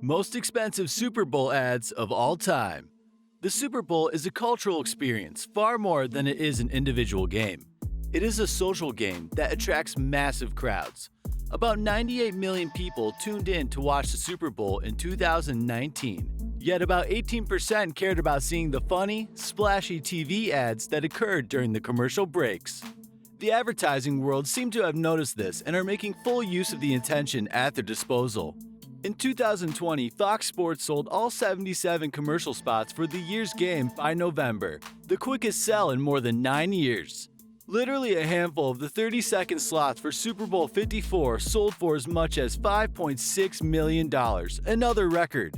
Most expensive Super Bowl ads of all time. The Super Bowl is a cultural experience far more than it is an individual game. It is a social game that attracts massive crowds. About 98 million people tuned in to watch the Super Bowl in 2019, yet about 18% cared about seeing the funny, splashy TV ads that occurred during the commercial breaks. The advertising world seemed to have noticed this and are making full use of the attention at their disposal. In 2020, Fox Sports sold all 77 commercial spots for the year's game by November, the quickest sell in more than 9 years. Literally a handful of the 30-second slots for Super Bowl 54 sold for as much as $5.6 million, another record.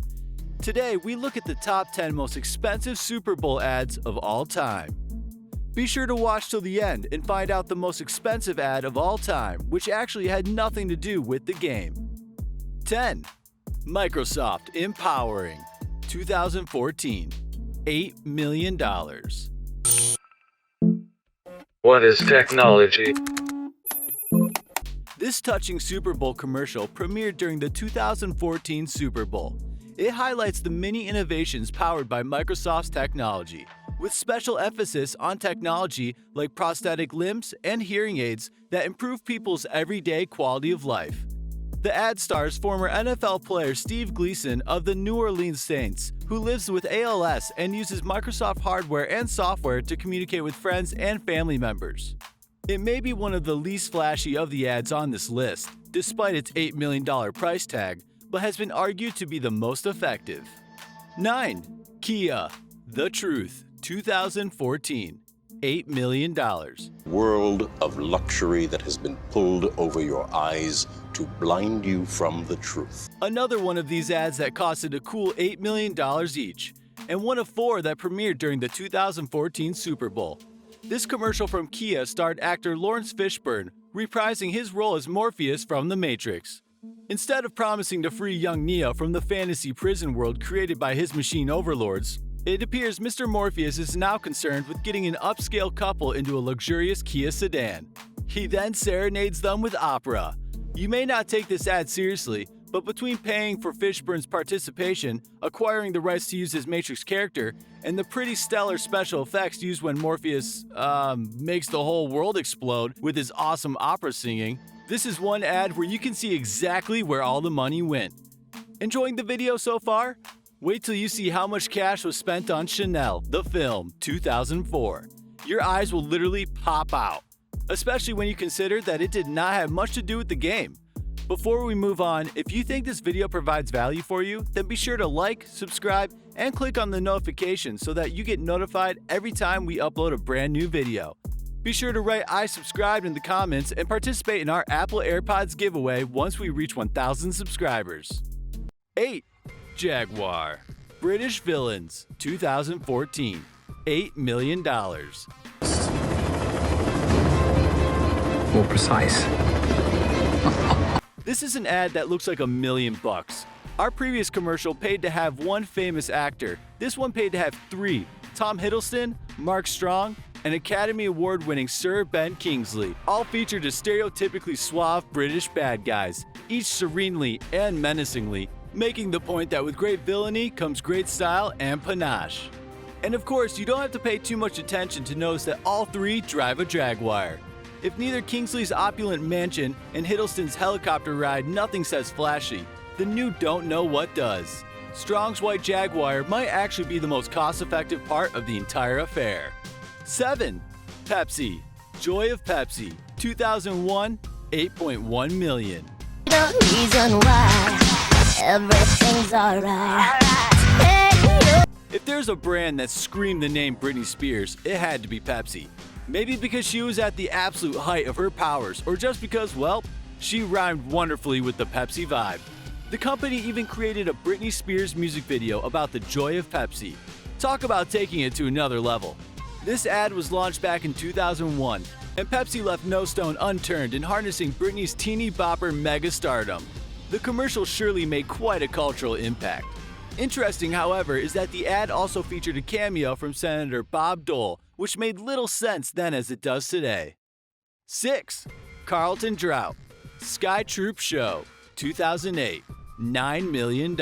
Today, we look at the top 10 most expensive Super Bowl ads of all time. Be sure to watch till the end and find out the most expensive ad of all time, which actually had nothing to do with the game. 10. Microsoft Empowering, 2014, $8 million. What is technology? This touching Super Bowl commercial premiered during the 2014 Super Bowl. It highlights the many innovations powered by Microsoft's technology, with special emphasis on technology like prosthetic limbs and hearing aids that improve people's everyday quality of life. The ad stars former NFL player Steve Gleason of the New Orleans Saints, who lives with ALS and uses Microsoft hardware and software to communicate with friends and family members. It may be one of the least flashy of the ads on this list, despite its $8 million price tag, but has been argued to be the most effective. 9. Kia, The Truth, 2014, $8 million. World of luxury that has been pulled over your eyes to blind you from the truth. Another one of these ads that costed a cool $8 million each, and one of 4 that premiered during the 2014 Super Bowl. This commercial from Kia starred actor Lawrence Fishburne, reprising his role as Morpheus from The Matrix. Instead of promising to free young Neo from the fantasy prison world created by his machine overlords, it appears Mr. Morpheus is now concerned with getting an upscale couple into a luxurious Kia sedan. He then serenades them with opera. You may not take this ad seriously, but between paying for Fishburne's participation, acquiring the rights to use his Matrix character, and the pretty stellar special effects used when Morpheus, makes the whole world explode with his awesome opera singing, this is one ad where you can see exactly where all the money went. Enjoying the video so far? Wait till you see how much cash was spent on Chanel, the film, 2004. Your eyes will literally pop out, especially when you consider that it did not have much to do with the game. Before we move on, if you think this video provides value for you, then be sure to like, subscribe, and click on the notification so that you get notified every time we upload a brand new video. Be sure to write "I subscribed" in the comments and participate in our Apple AirPods giveaway once we reach 1,000 subscribers. 8. Jaguar, British Villains, 2014, $8 million. More precise. This is an ad that looks like $1 million. Our previous commercial paid to have one famous actor. This one paid to have 3: Tom Hiddleston, Mark Strong, and Academy Award-winning Sir Ben Kingsley, all featured as stereotypically suave British bad guys, each serenely and menacingly, making the point that with great villainy comes great style and panache. And of course, you don't have to pay too much attention to notice that all 3 drive a Jaguar. If neither Kingsley's opulent mansion and Hiddleston's helicopter ride nothing says flashy, then you don't know what does. Strong's white Jaguar might actually be the most cost-effective part of the entire affair. 7. Pepsi, Joy of Pepsi, 2001, $8.1 million. The reason why everything's alright. If there's a brand that screamed the name Britney Spears, it had to be Pepsi. Maybe because she was at the absolute height of her powers, or just because, well, she rhymed wonderfully with the Pepsi vibe. The company even created a Britney Spears music video about the joy of Pepsi. Talk about taking it to another level. This ad was launched back in 2001, and Pepsi left no stone unturned in harnessing Britney's teeny bopper mega stardom. The commercial surely made quite a cultural impact. Interesting, however, is that the ad also featured a cameo from Senator Bob Dole, which made little sense then as it does today. 6. Carlton Drought, Sky Troop Show, 2008, $9 million.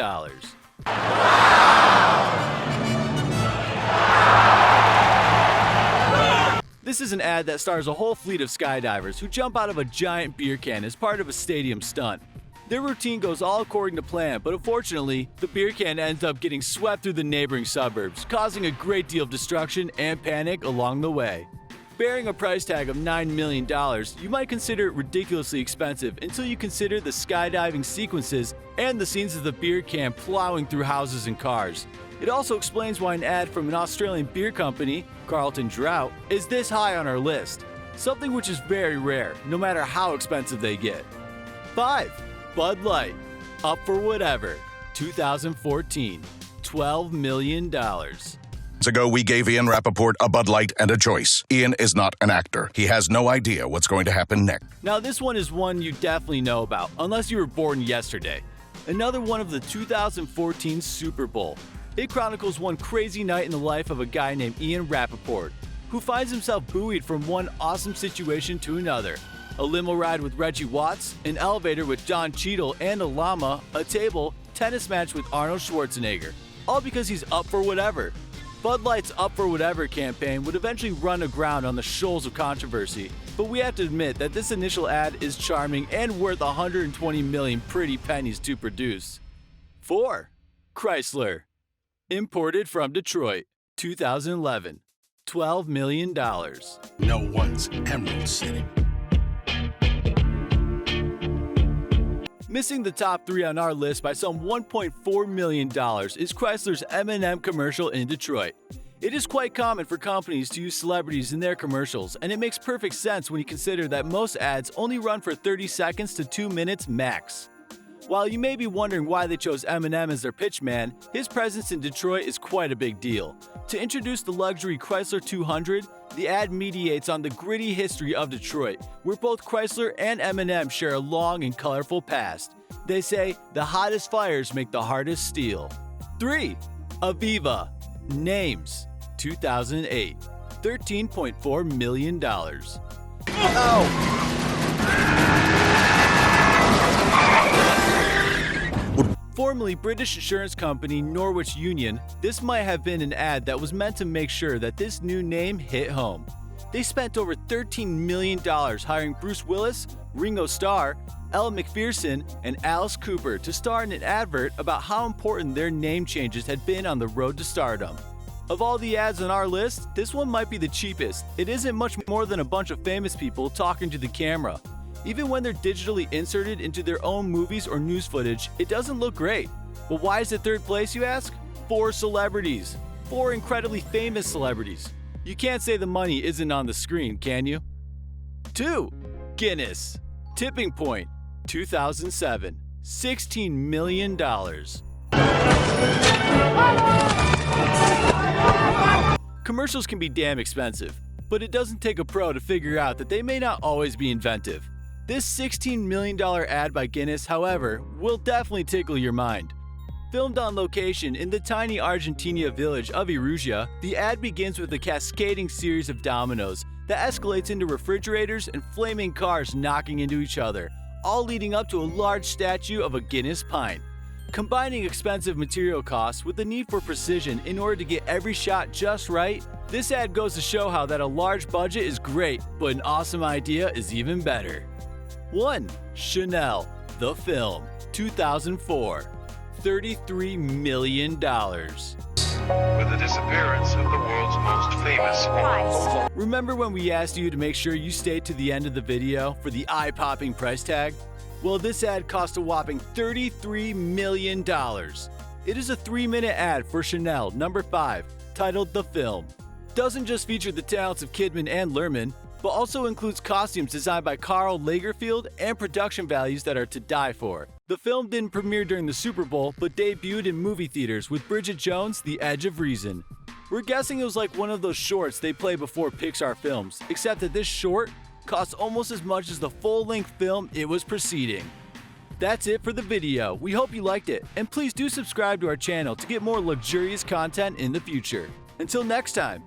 This is an ad that stars a whole fleet of skydivers who jump out of a giant beer can as part of a stadium stunt. Their routine goes all according to plan, but unfortunately, the beer can ends up getting swept through the neighboring suburbs, causing a great deal of destruction and panic along the way. Bearing a price tag of $9 million, you might consider it ridiculously expensive until you consider the skydiving sequences and the scenes of the beer can plowing through houses and cars. It also explains why an ad from an Australian beer company, Carlton Drought, is this high on our list, something which is very rare, no matter how expensive they get. 5. Bud Light, Up for Whatever, 2014, $12 million. Ago, we gave Ian Rappaport a Bud Light and a choice. Ian is not an actor. He has no idea what's going to happen next. Now this one is one you definitely know about, unless you were born yesterday. Another one of the 2014 Super Bowl. It chronicles one crazy night in the life of a guy named Ian Rappaport, who finds himself buoyed from one awesome situation to another. A limo ride with Reggie Watts, an elevator with Don Cheadle and a llama, a table, tennis match with Arnold Schwarzenegger. All because he's up for whatever. Bud Light's Up for Whatever campaign would eventually run aground on the shoals of controversy, but we have to admit that this initial ad is charming and worth 120 million pretty pennies to produce. 4. CHRYSLER, imported from Detroit, 2011, $12 million. No one's Emerald City. Missing the top 3 on our list by some $1.4 million is Chrysler's M&M commercial in Detroit. It is quite common for companies to use celebrities in their commercials, and it makes perfect sense when you consider that most ads only run for 30 seconds to 2 minutes max. While you may be wondering why they chose M&M as their pitchman, his presence in Detroit is quite a big deal. To introduce the luxury Chrysler 200, the ad mediates on the gritty history of Detroit, where both Chrysler and M&M share a long and colorful past. They say, the hottest fires make the hardest steel. 3. Aviva, Names, 2008, $13.4 million. Formerly British insurance company Norwich Union, this might have been an ad that was meant to make sure that this new name hit home. They spent over $13 million hiring Bruce Willis, Ringo Starr, Elle Macpherson, and Alice Cooper to star in an advert about how important their name changes had been on the road to stardom. Of all the ads on our list, this one might be the cheapest. It isn't much more than a bunch of famous people talking to the camera. Even when they're digitally inserted into their own movies or news footage, it doesn't look great. But why is it third place, you ask? 4 celebrities. 4 incredibly famous celebrities. You can't say the money isn't on the screen, can you? 2. Guinness. Tipping Point, 2007, $16 million. Commercials can be damn expensive, but it doesn't take a pro to figure out that they may not always be inventive. This $16 million ad by Guinness, however, will definitely tickle your mind. Filmed on location in the tiny Argentina village of Iruja, the ad begins with a cascading series of dominoes that escalates into refrigerators and flaming cars knocking into each other, all leading up to a large statue of a Guinness pint. Combining expensive material costs with the need for precision in order to get every shot just right, this ad goes to show how that a large budget is great, but an awesome idea is even better. 1. Chanel, the film, 2004, $33 million. With the disappearance of the world's most famous. Remember when we asked you to make sure you stayed to the end of the video for the eye-popping price tag? Well, this ad cost a whopping $33 million. It is a 3-minute ad for Chanel No. 5, titled The Film. Doesn't just feature the talents of Kidman and Lerman, but also includes costumes designed by Karl Lagerfeld and production values that are to die for. The film didn't premiere during the Super Bowl, but debuted in movie theaters with Bridget Jones' The Edge of Reason. We're guessing it was like one of those shorts they play before Pixar films, except that this short costs almost as much as the full-length film it was preceding. That's it for the video. We hope you liked it, and please do subscribe to our channel to get more luxurious content in the future. Until next time.